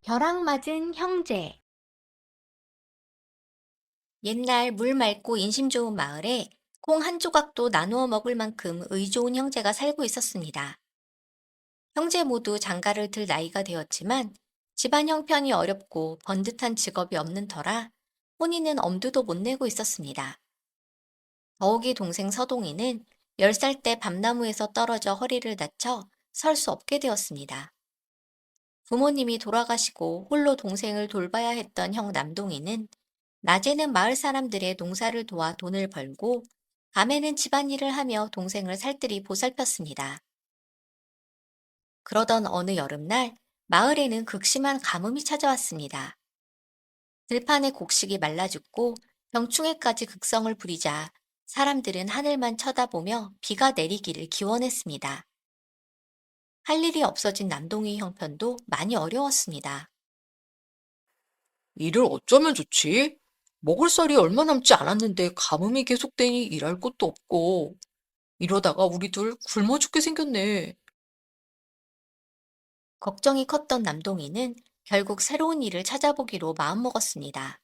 벼락 맞은 형제. 옛날 물 맑고 인심 좋은 마을에 콩 한 조각도 나누어 먹을 만큼 의 좋은 형제가 살고 있었습니다. 형제 모두 장가를 들 나이가 되었지만 집안 형편이 어렵고 번듯한 직업이 없는 터라 혼인은 엄두도 못 내고 있었습니다. 더욱이 동생 서동이는 10살 때 밤나무에서 떨어져 허리를 다쳐 설 수 없게 되었습니다. 부모님이 돌아가시고 홀로 동생을 돌봐야 했던 형 남동이는 낮에는 마을 사람들의 농사를 도와 돈을 벌고 밤에는 집안일을 하며 동생을 살뜰히 보살폈습니다. 그러던 어느 여름날 마을에는 극심한 가뭄이 찾아왔습니다. 들판의 곡식이 말라 죽고 병충해까지 극성을 부리자 사람들은 하늘만 쳐다보며 비가 내리기를 기원했습니다. 할 일이 없어진 남동희 형편도 많이 어려웠습니다. 일을 어쩌면 좋지? 먹을 쌀이 얼마 남지 않았는데 가뭄이 계속되니 일할 곳도 없고, 이러다가 우리 둘 굶어 죽게 생겼네. 걱정이 컸던 남동희는 결국 새로운 일을 찾아보기로 마음먹었습니다.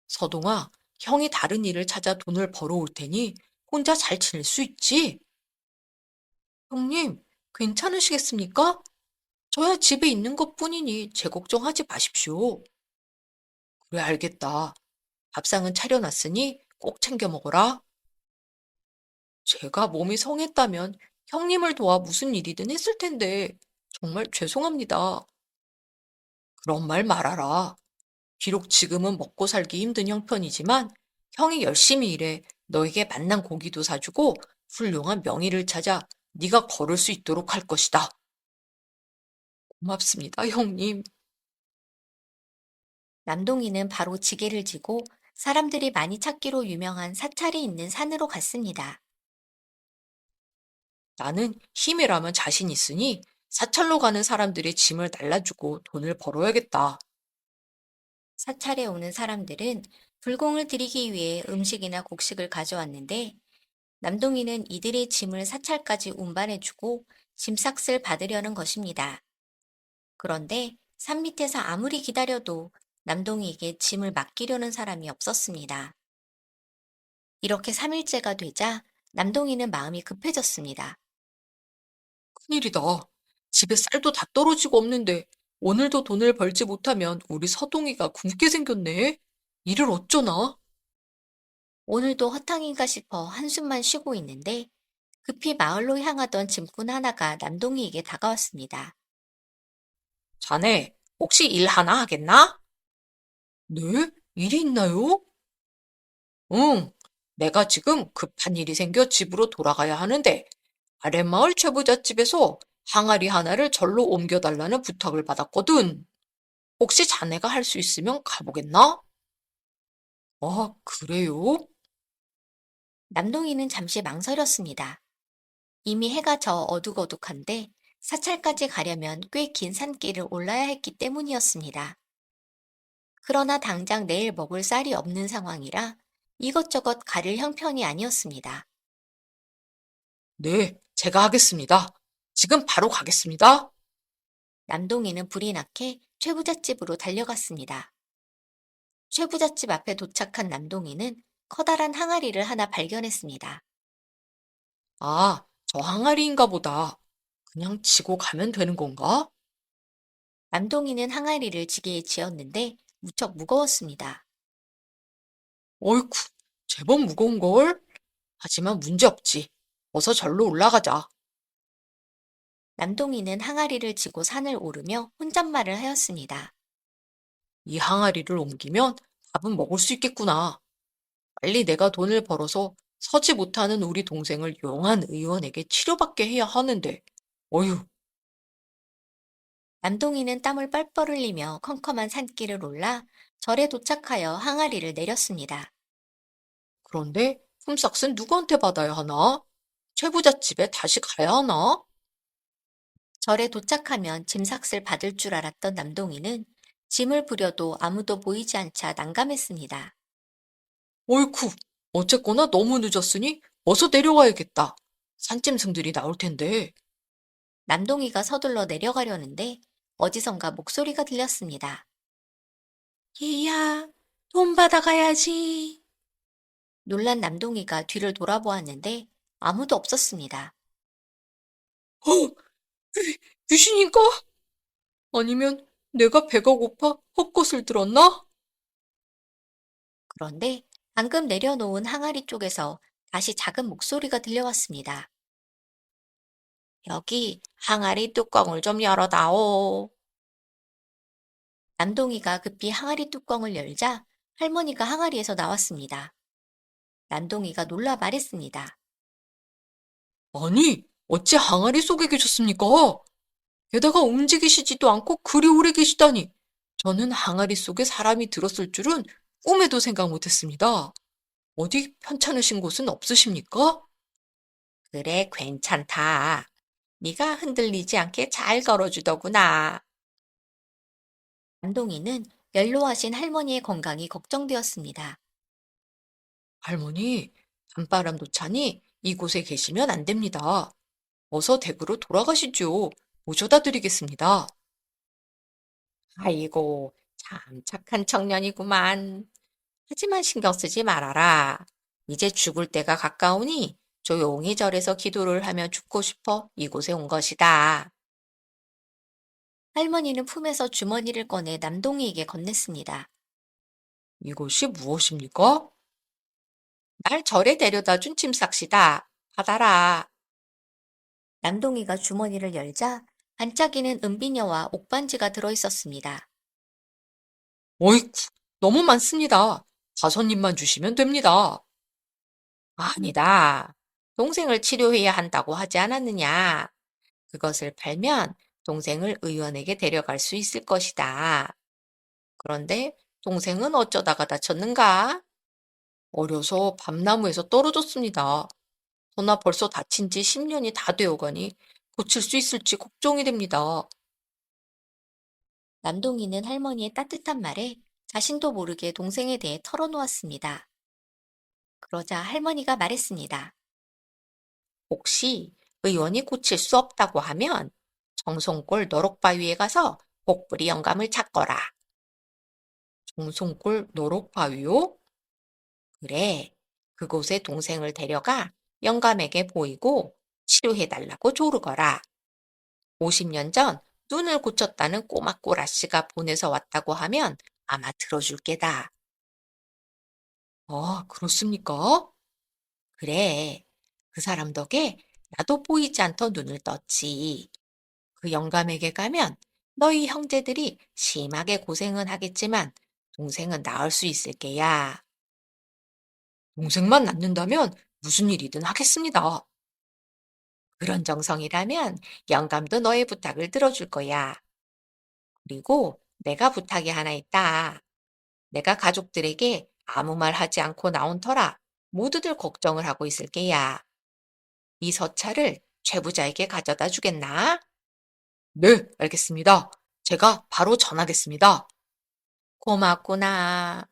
서동아, 형이 다른 일을 찾아 돈을 벌어올 테니 혼자 잘 지낼 수 있지? 형님, 괜찮으시겠습니까? 저야 집에 있는 것뿐이니 제 걱정하지 마십시오. 그래, 알겠다. 밥상은 차려놨으니 꼭 챙겨 먹어라. 제가 몸이 성했다면 형님을 도와 무슨 일이든 했을 텐데 정말 죄송합니다. 그런 말 말아라. 비록 지금은 먹고 살기 힘든 형편이지만 형이 열심히 일해 너에게 맛난 고기도 사주고 훌륭한 명의를 찾아 네가 걸을 수 있도록 할 것이다. 고맙습니다, 형님. 남동희는 바로 지게를 지고 사람들이 많이 찾기로 유명한 사찰이 있는 산으로 갔습니다. 나는 힘이라면 자신 있으니 사찰로 가는 사람들의 짐을 날라주고 돈을 벌어야겠다. 사찰에 오는 사람들은 불공을 드리기 위해 음식이나 곡식을 가져왔는데 남동희는 이들의 짐을 사찰까지 운반해주고 짐삭을 받으려는 것입니다. 그런데 산 밑에서 아무리 기다려도 남동희에게 짐을 맡기려는 사람이 없었습니다. 이렇게 3일째가 되자 남동희는 마음이 급해졌습니다. 큰일이다. 집에 쌀도 다 떨어지고 없는데 오늘도 돈을 벌지 못하면 우리 서동이가 굶게 생겼네. 일을 어쩌나? 오늘도 허탕인가 싶어 한숨만 쉬고 있는데 급히 마을로 향하던 짐꾼 하나가 남동희에게 다가왔습니다. 자네, 혹시 일 하나 하겠나? 네? 일이 있나요? 응, 내가 지금 급한 일이 생겨 집으로 돌아가야 하는데 아랫마을 최부잣집에서 항아리 하나를 절로 옮겨달라는 부탁을 받았거든. 혹시 자네가 할 수 있으면 가보겠나? 아, 그래요? 남동희는 잠시 망설였습니다. 이미 해가 져 어둑어둑한데 사찰까지 가려면 꽤 긴 산길을 올라야 했기 때문이었습니다. 그러나 당장 내일 먹을 쌀이 없는 상황이라 이것저것 가릴 형편이 아니었습니다. 네, 제가 하겠습니다. 지금 바로 가겠습니다. 남동희는 불이 나게 최부잣집으로 달려갔습니다. 최부잣집 앞에 도착한 남동희는 커다란 항아리를 하나 발견했습니다. 아, 저 항아리인가 보다. 그냥 지고 가면 되는 건가? 남동희는 항아리를 지게에 지었는데 무척 무거웠습니다. 어이쿠, 제법 무거운걸? 하지만 문제없지. 어서 절로 올라가자. 남동희는 항아리를 지고 산을 오르며 혼잣말을 하였습니다. 이 항아리를 옮기면 밥은 먹을 수 있겠구나. 빨리 내가 돈을 벌어서 서지 못하는 우리 동생을 용한 의원에게 치료받게 해야 하는데. 어휴, 남동희는 땀을 뻘뻘 흘리며 컴컴한 산길을 올라 절에 도착하여 항아리를 내렸습니다. 그런데 품삯은 누구한테 받아야 하나? 최부잣집에 다시 가야 하나? 절에 도착하면 짐삭을 받을 줄 알았던 남동희는 짐을 부려도 아무도 보이지 않자 난감했습니다. 어이쿠, 어쨌거나 너무 늦었으니 어서 내려가야겠다. 산짐승들이 나올 텐데. 남동이가 서둘러 내려가려는데 어디선가 목소리가 들렸습니다. 얘야, 돈 받아가야지. 놀란 남동이가 뒤를 돌아보았는데 아무도 없었습니다. 어, 귀신인가? 아니면 내가 배가 고파 헛것을 들었나? 그런데 방금 내려놓은 항아리 쪽에서 다시 작은 목소리가 들려왔습니다. 여기 항아리 뚜껑을 좀 열어다오. 남동이가 급히 항아리 뚜껑을 열자 할머니가 항아리에서 나왔습니다. 남동이가 놀라 말했습니다. 아니, 어찌 항아리 속에 계셨습니까? 게다가 움직이시지도 않고 그리 오래 계시다니. 저는 항아리 속에 사람이 들었을 줄은 꿈에도 생각 못했습니다. 어디 편찮으신 곳은 없으십니까? 그래, 괜찮다. 네가 흔들리지 않게 잘 걸어주더구나. 남동이는 연로하신 할머니의 건강이 걱정되었습니다. 할머니, 밤바람도 차니 이곳에 계시면 안 됩니다. 어서 댁으로 돌아가시죠. 모셔다 드리겠습니다. 아이고, 참 착한 청년이구만. 하지만 신경 쓰지 말아라. 이제 죽을 때가 가까우니 조용히 절에서 기도를 하며 죽고 싶어 이곳에 온 것이다. 할머니는 품에서 주머니를 꺼내 남동이에게 건넸습니다. 이곳이 무엇입니까? 날 절에 데려다 준 짐삭시다. 받아라. 남동이가 주머니를 열자 반짝이는 은비녀와 옥반지가 들어있었습니다. 어이쿠, 너무 많습니다. 다섯 입만 주시면 됩니다. 아니다. 동생을 치료해야 한다고 하지 않았느냐? 그것을 팔면 동생을 의원에게 데려갈 수 있을 것이다. 그런데 동생은 어쩌다가 다쳤는가? 어려서 밤나무에서 떨어졌습니다. 허나 벌써 다친 지 10년이 다 되어가니 고칠 수 있을지 걱정이 됩니다. 남동이는 할머니의 따뜻한 말에 자신도 모르게 동생에 대해 털어놓았습니다. 그러자 할머니가 말했습니다. 혹시 의원이 고칠 수 없다고 하면 정송골 너록바위에 가서 복부리 영감을 찾거라. 정송골 너럭바위요? 그래, 그곳에 동생을 데려가 영감에게 보이고 치료해달라고 조르거라. 50년 전 눈을 고쳤다는 꼬마 꼬라씨가 보내서 왔다고 하면 아마 들어줄 게다. 아, 그렇습니까? 그래, 그 사람 덕에 나도 보이지 않던 눈을 떴지. 그 영감에게 가면 너희 형제들이 심하게 고생은 하겠지만 동생은 나을 수 있을 게야. 동생만 낫는다면 무슨 일이든 하겠습니다. 그런 정성이라면 영감도 너의 부탁을 들어줄 거야. 그리고 내가 부탁이 하나 있다. 내가 가족들에게 아무 말 하지 않고 나온 터라 모두들 걱정을 하고 있을 게야. 이 서찰을 최부자에게 가져다 주겠나? 네, 알겠습니다. 제가 바로 전하겠습니다. 고맙구나.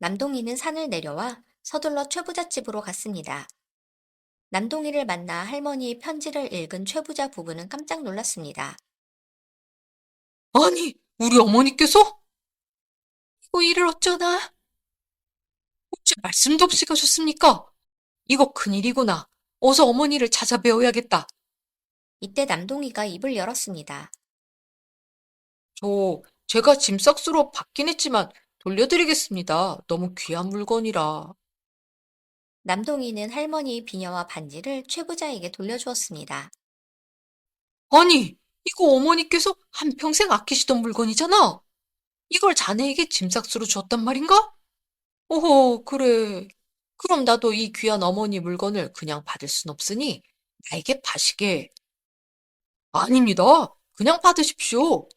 남동이는 산을 내려와 서둘러 최부자 집으로 갔습니다. 남동이를 만나 할머니의 편지를 읽은 최부자 부부는 깜짝 놀랐습니다. 아니, 우리 어머니께서? 이거 일을 어쩌나? 어찌 말씀도 없이 가셨습니까? 이거 큰일이구나. 어서 어머니를 찾아뵈어야겠다. 이때 남동이가 입을 열었습니다. 제가 짐 싹스로 받긴 했지만 돌려드리겠습니다. 너무 귀한 물건이라. 남동이는 할머니의 비녀와 반지를 최부자에게 돌려주었습니다. 아니, 이거 어머니께서 한평생 아끼시던 물건이잖아. 이걸 자네에게 짐 싹스로 줬단 말인가? 오호, 그래. 그럼 나도 이 귀한 어머니 물건을 그냥 받을 순 없으니 나에게 파시게. 아닙니다. 그냥 받으십시오.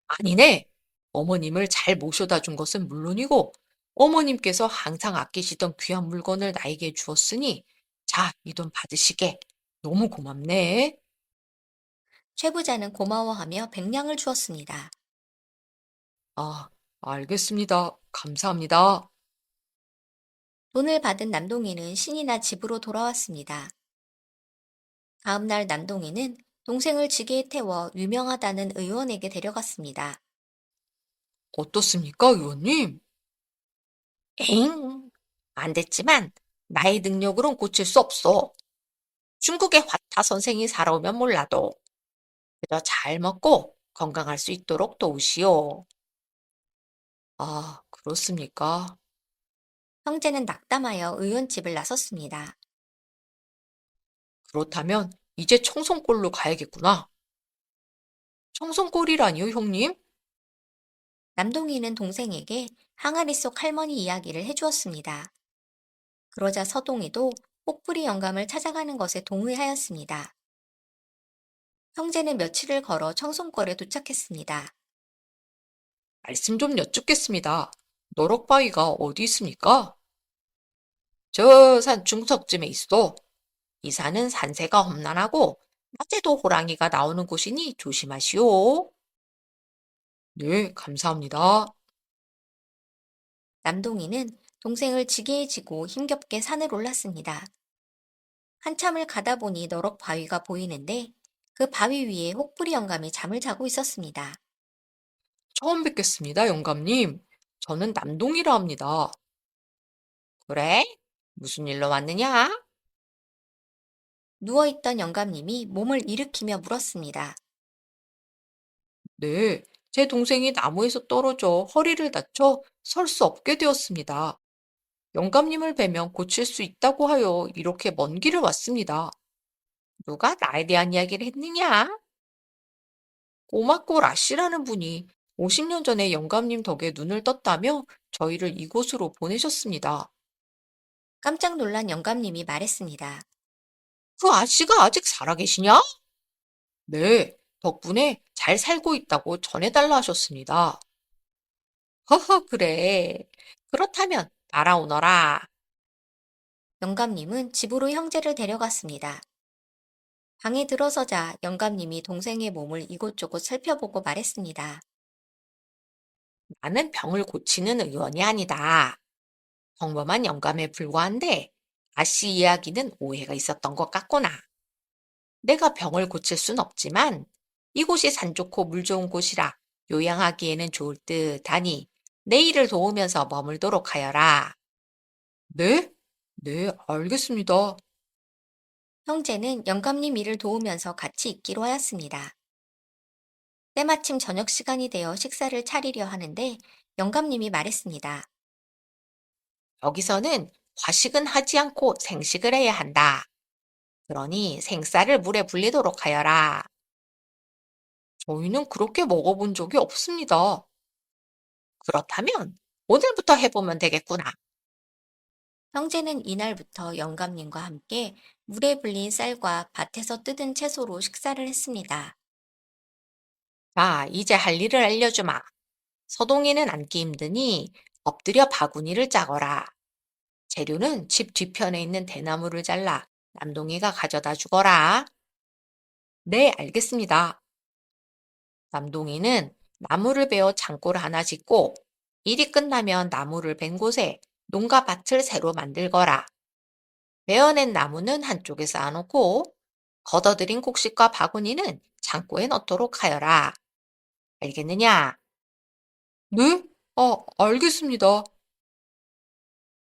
아니네. 어머님을 잘 모셔다 준 것은 물론이고, 어머님께서 항상 아끼시던 귀한 물건을 나에게 주었으니, 자, 이 돈 받으시게. 너무 고맙네. 최부자는 고마워하며 백냥을 주었습니다. 아, 알겠습니다. 감사합니다. 돈을 받은 남동이는 신이 나 집으로 돌아왔습니다. 다음 날 남동이는 동생을 지게에 태워 유명하다는 의원에게 데려갔습니다. 어떻습니까, 의원님? 에잉, 안 됐지만 나의 능력으론 고칠 수 없어. 중국의 화타 선생이 살아오면 몰라도 그저 잘 먹고 건강할 수 있도록 도우시오. 아, 그렇습니까? 형제는 낙담하여 의원집을 나섰습니다. 그렇다면 이제 청송골로 가야겠구나. 청송골이라니요, 형님? 남동이는 동생에게 항아리 속 할머니 이야기를 해주었습니다. 그러자 서동이도 혹부리 영감을 찾아가는 것에 동의하였습니다. 형제는 며칠을 걸어 청송골에 도착했습니다. 말씀 좀 여쭙겠습니다. 너럭바위가 어디 있습니까? 저 산 중턱쯤에 있어. 이 산은 산세가 험난하고 낮에도 호랑이가 나오는 곳이니 조심하시오. 네, 감사합니다. 남동이는 동생을 지게에 지고 힘겹게 산을 올랐습니다. 한참을 가다 보니 너럭 바위가 보이는데 그 바위 위에 혹부리 영감이 잠을 자고 있었습니다. 처음 뵙겠습니다, 영감님. 저는 남동이라 합니다. 그래? 무슨 일로 왔느냐? 누워있던 영감님이 몸을 일으키며 물었습니다. 네, 제 동생이 나무에서 떨어져 허리를 다쳐 설 수 없게 되었습니다. 영감님을 뵈면 고칠 수 있다고 하여 이렇게 먼 길을 왔습니다. 누가 나에 대한 이야기를 했느냐? 꼬마꼬 라씨라는 분이 50년 전에 영감님 덕에 눈을 떴다며 저희를 이곳으로 보내셨습니다. 깜짝 놀란 영감님이 말했습니다. 그 아씨가 아직 살아계시냐? 네, 덕분에 잘 살고 있다고 전해달라 하셨습니다. 허허, 그래. 그렇다면 따라오너라. 영감님은 집으로 형제를 데려갔습니다. 방에 들어서자 영감님이 동생의 몸을 이곳저곳 살펴보고 말했습니다. 나는 병을 고치는 의원이 아니다. 평범한 영감에 불과한데 아씨 이야기는 오해가 있었던 것 같구나. 내가 병을 고칠 순 없지만 이곳이 산 좋고 물 좋은 곳이라 요양하기에는 좋을 듯하니 내 일을 도우면서 머물도록 하여라. 네? 네, 알겠습니다. 형제는 영감님 일을 도우면서 같이 있기로 하였습니다. 때마침 저녁 시간이 되어 식사를 차리려 하는데 영감님이 말했습니다. 여기서는 과식은 하지 않고 생식을 해야 한다. 그러니 생쌀을 물에 불리도록 하여라. 저희는 그렇게 먹어본 적이 없습니다. 그렇다면 오늘부터 해보면 되겠구나. 형제는 이날부터 영감님과 함께 물에 불린 쌀과 밭에서 뜯은 채소로 식사를 했습니다. 자, 이제 할 일을 알려주마. 서동이는 앉기 힘드니 엎드려 바구니를 짜거라. 재료는 집 뒤편에 있는 대나무를 잘라 남동이가 가져다 주거라. 네, 알겠습니다. 남동이는 나무를 베어 창고를 하나 짓고 일이 끝나면 나무를 벤 곳에 농가 밭을 새로 만들거라. 베어낸 나무는 한쪽에 쌓아놓고 걷어들인 곡식과 바구니는 창고에 넣도록 하여라. 알겠느냐? 네? 알겠습니다.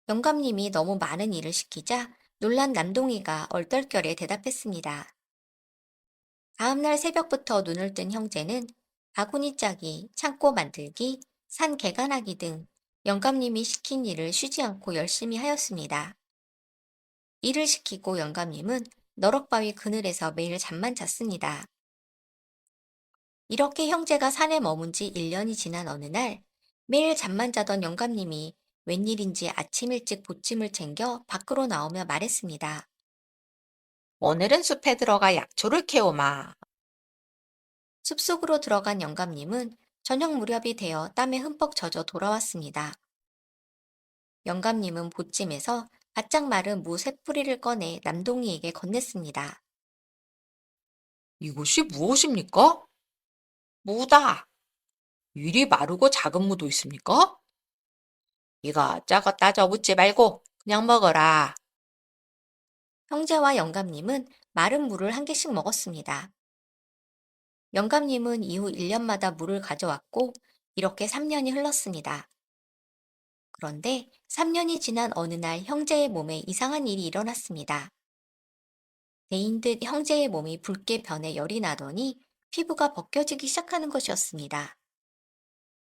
영감님이 너무 많은 일을 시키자 놀란 남동이가 얼떨결에 대답했습니다. 다음날 새벽부터 눈을 뜬 형제는 바구니 짜기, 창고 만들기, 산 개간하기 등 영감님이 시킨 일을 쉬지 않고 열심히 하였습니다. 일을 시키고 영감님은 너럭바위 그늘에서 매일 잠만 잤습니다. 이렇게 형제가 산에 머문 지 1년이 지난 어느 날 매일 잠만 자던 영감님이 웬일인지 아침 일찍 보침을 챙겨 밖으로 나오며 말했습니다. 오늘은 숲에 들어가 약초를 캐오마. 숲속으로 들어간 영감님은 저녁 무렵이 되어 땀에 흠뻑 젖어 돌아왔습니다. 영감님은 보찜에서 바짝 마른 무 세 뿌리를 꺼내 남동이에게 건넸습니다. 이곳이 무엇입니까? 무다. 일이 마르고 작은 무도 있습니까? 이거 저거 따져 묻지 말고 그냥 먹어라. 형제와 영감님은 마른 물을 한 개씩 먹었습니다. 영감님은 이후 1년마다 물을 가져왔고, 이렇게 3년이 흘렀습니다. 그런데 3년이 지난 어느 날 형제의 몸에 이상한 일이 일어났습니다. 데인 듯 형제의 몸이 붉게 변해 열이 나더니 피부가 벗겨지기 시작하는 것이었습니다.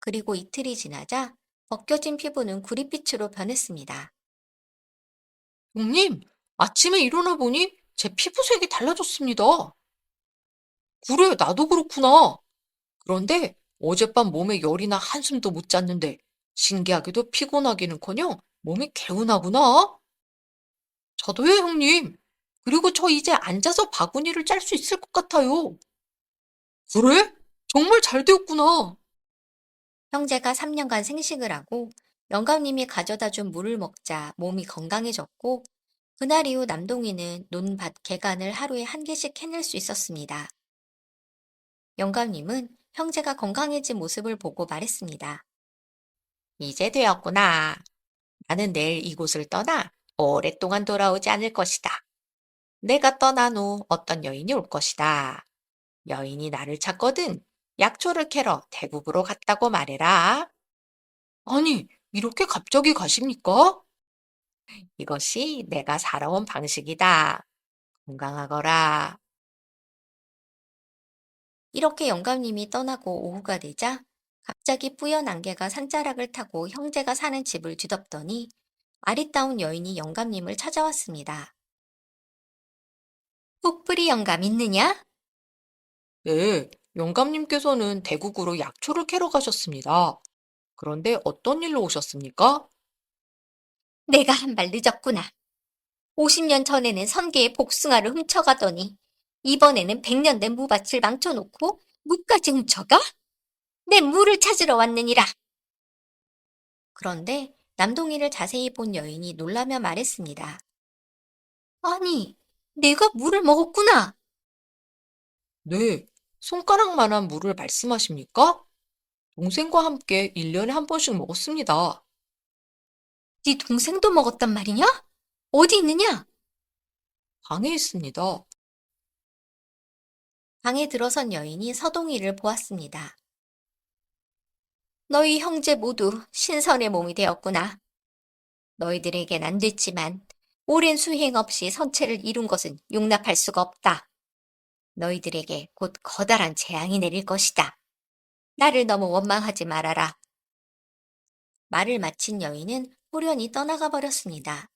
그리고 이틀이 지나자 벗겨진 피부는 구릿빛으로 변했습니다. 형님, 아침에 일어나 보니 제 피부색이 달라졌습니다. 그래, 나도 그렇구나. 그런데 어젯밤 몸에 열이나 한숨도 못 잤는데 신기하게도 피곤하기는커녕 몸이 개운하구나. 저도요, 형님. 그리고 저 이제 앉아서 바구니를 짤 수 있을 것 같아요. 그래? 정말 잘 되었구나. 형제가 3년간 생식을 하고 영감님이 가져다 준 물을 먹자 몸이 건강해졌고, 그날 이후 남동이는 논밭 개간을 하루에 한 개씩 해낼 수 있었습니다. 영감님은 형제가 건강해진 모습을 보고 말했습니다. 이제 되었구나. 나는 내일 이곳을 떠나 오랫동안 돌아오지 않을 것이다. 내가 떠난 후 어떤 여인이 올 것이다. 여인이 나를 찾거든 약초를 캐러 대국으로 갔다고 말해라. 아니, 이렇게 갑자기 가십니까? 이것이 내가 살아온 방식이다. 건강하거라. 이렇게 영감님이 떠나고 오후가 되자 갑자기 뿌연 안개가 산자락을 타고 형제가 사는 집을 뒤덮더니 아리따운 여인이 영감님을 찾아왔습니다. 혹부리 영감 있느냐? 네, 영감님께서는 대국으로 약초를 캐러 가셨습니다. 그런데 어떤 일로 오셨습니까? 내가 한 발 늦었구나. 50년 전에는 선계의 복숭아를 훔쳐가더니 이번에는 100년 된 무밭을 망쳐놓고 무까지 훔쳐가? 내 무를 찾으러 왔느니라. 그런데 남동이를 자세히 본 여인이 놀라며 말했습니다. 아니, 내가 물을 먹었구나. 네, 손가락만한 물을 말씀하십니까? 동생과 함께 1년에 한 번씩 먹었습니다. 네 동생도 먹었단 말이냐? 어디 있느냐? 방에 있습니다. 방에 들어선 여인이 서동이를 보았습니다. 너희 형제 모두 신선의 몸이 되었구나. 너희들에겐 안 됐지만 오랜 수행 없이 선체를 이룬 것은 용납할 수가 없다. 너희들에게 곧 커다란 재앙이 내릴 것이다. 나를 너무 원망하지 말아라. 말을 마친 여인은 호련히 떠나가 버렸습니다.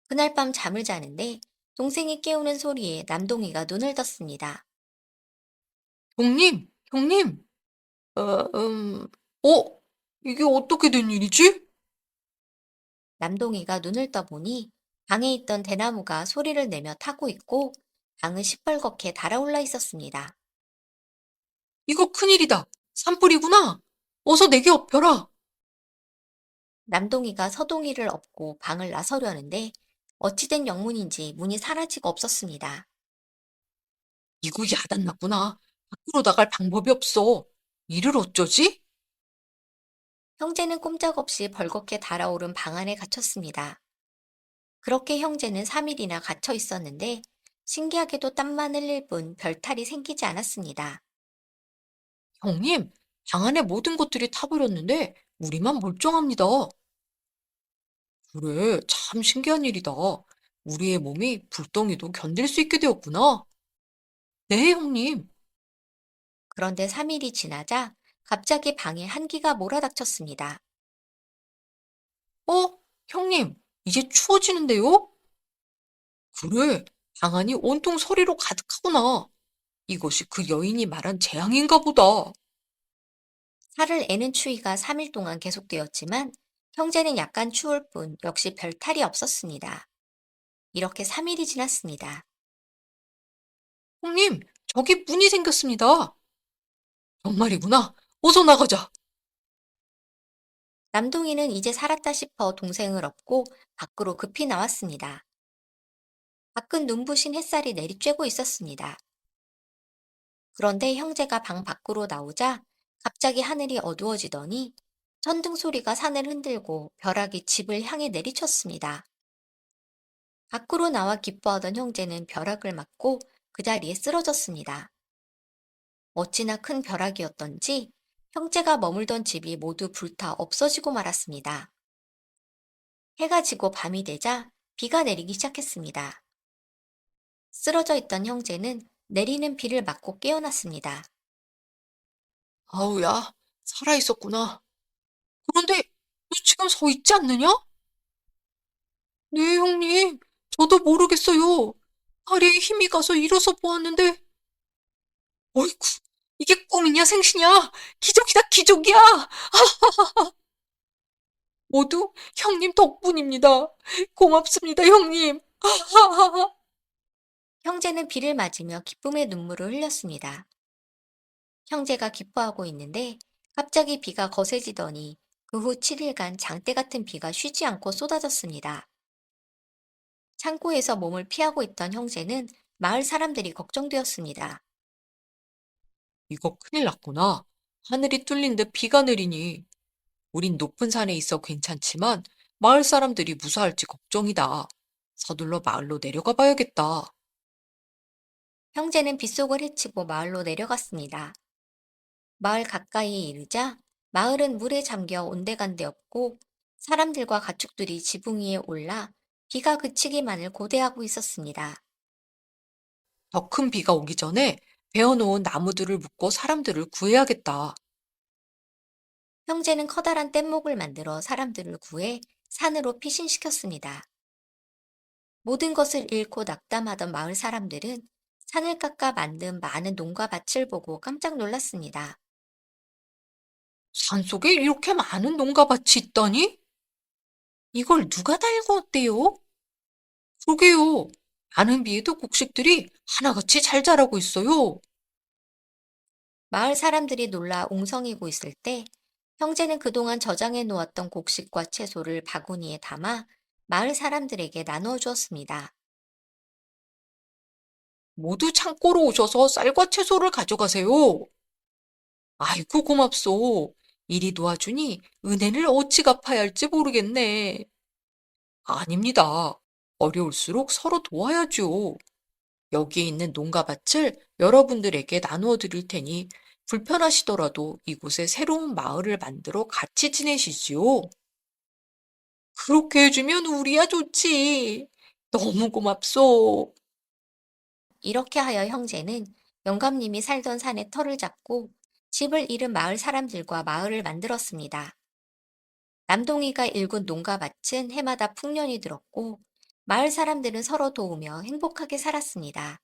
그날 밤 잠을 자는데 동생이 깨우는 소리에 남동이가 눈을 떴습니다. 형님, 형님, 어, 어? 이게 어떻게 된 일이지? 남동이가 눈을 떠보니 방에 있던 대나무가 소리를 내며 타고 있고 방은 시뻘겋게 달아올라 있었습니다. 이거 큰일이다. 산불이구나. 어서 내게 업혀라. 남동이가 서동이를 업고 방을 나서려는데 어찌된 영문인지 문이 사라지고 없었습니다. 이거 야단났구나. 밖으로 나갈 방법이 없어. 이를 어쩌지? 형제는 꼼짝없이 벌겋게 달아오른 방 안에 갇혔습니다. 그렇게 형제는 3일이나 갇혀 있었는데 신기하게도 땀만 흘릴 뿐 별탈이 생기지 않았습니다. 형님, 방 안에 모든 것들이 타버렸는데 우리만 멀쩡합니다. 그래, 참 신기한 일이다. 우리의 몸이 불덩이도 견딜 수 있게 되었구나. 네, 형님. 그런데 3일이 지나자 갑자기 방에 한기가 몰아닥쳤습니다. 어? 형님, 이제 추워지는데요? 그래, 방 안이 온통 서리로 가득하구나. 이것이 그 여인이 말한 재앙인가 보다. 살을 애는 추위가 3일 동안 계속되었지만 형제는 약간 추울 뿐 역시 별 탈이 없었습니다. 이렇게 3일이 지났습니다. 형님, 저기 문이 생겼습니다. 정말이구나. 어서 나가자. 남동이는 이제 살았다 싶어 동생을 업고 밖으로 급히 나왔습니다. 밖은 눈부신 햇살이 내리쬐고 있었습니다. 그런데 형제가 방 밖으로 나오자 갑자기 하늘이 어두워지더니 천둥 소리가 산을 흔들고 벼락이 집을 향해 내리쳤습니다. 밖으로 나와 기뻐하던 형제는 벼락을 맞고 그 자리에 쓰러졌습니다. 어찌나 큰 벼락이었던지 형제가 머물던 집이 모두 불타 없어지고 말았습니다. 해가 지고 밤이 되자 비가 내리기 시작했습니다. 쓰러져 있던 형제는 내리는 비를 맞고 깨어났습니다. 아우야, 살아있었구나. 그런데 너 지금 서 있지 않느냐? 네, 형님. 저도 모르겠어요. 다리에 힘이 가서 일어서 보았는데, 어이쿠, 이게 꿈이냐 생시냐? 기적이다, 기적이야! 모두 형님 덕분입니다. 고맙습니다, 형님. 형제는 비를 맞으며 기쁨의 눈물을 흘렸습니다. 형제가 기뻐하고 있는데 갑자기 비가 거세지더니 그 후 7일간 장대 같은 비가 쉬지 않고 쏟아졌습니다. 창고에서 몸을 피하고 있던 형제는 마을 사람들이 걱정되었습니다. 이거 큰일 났구나. 하늘이 뚫린 듯 비가 내리니. 우린 높은 산에 있어 괜찮지만 마을 사람들이 무사할지 걱정이다. 서둘러 마을로 내려가 봐야겠다. 형제는 빗속을 헤치고 마을로 내려갔습니다. 마을 가까이에 이르자 마을은 물에 잠겨 온데간데 없고 사람들과 가축들이 지붕 위에 올라 비가 그치기만을 고대하고 있었습니다. 더 큰 비가 오기 전에 베어놓은 나무들을 묶고 사람들을 구해야겠다. 형제는 커다란 뗏목을 만들어 사람들을 구해 산으로 피신시켰습니다. 모든 것을 잃고 낙담하던 마을 사람들은 산을 깎아 만든 많은 농가 밭을 보고 깜짝 놀랐습니다. 산속에 이렇게 많은 농가밭이 있다니? 이걸 누가 달궜대요? 그러게요. 많은 비에도 곡식들이 하나같이 잘 자라고 있어요. 마을 사람들이 놀라 옹성이고 있을 때 형제는 그동안 저장해 놓았던 곡식과 채소를 바구니에 담아 마을 사람들에게 나누어 주었습니다. 모두 창고로 오셔서 쌀과 채소를 가져가세요. 아이고, 고맙소. 이리 도와주니 은혜를 어찌 갚아야 할지 모르겠네. 아닙니다. 어려울수록 서로 도와야죠. 여기에 있는 농가밭을 여러분들에게 나누어 드릴 테니 불편하시더라도 이곳에 새로운 마을을 만들어 같이 지내시지요. 그렇게 해주면 우리야 좋지. 너무 고맙소. 이렇게 하여 형제는 영감님이 살던 산에 터를 잡고 집을 잃은 마을 사람들과 마을을 만들었습니다. 남동이가 일군 농가밭은 해마다 풍년이 들었고 마을 사람들은 서로 도우며 행복하게 살았습니다.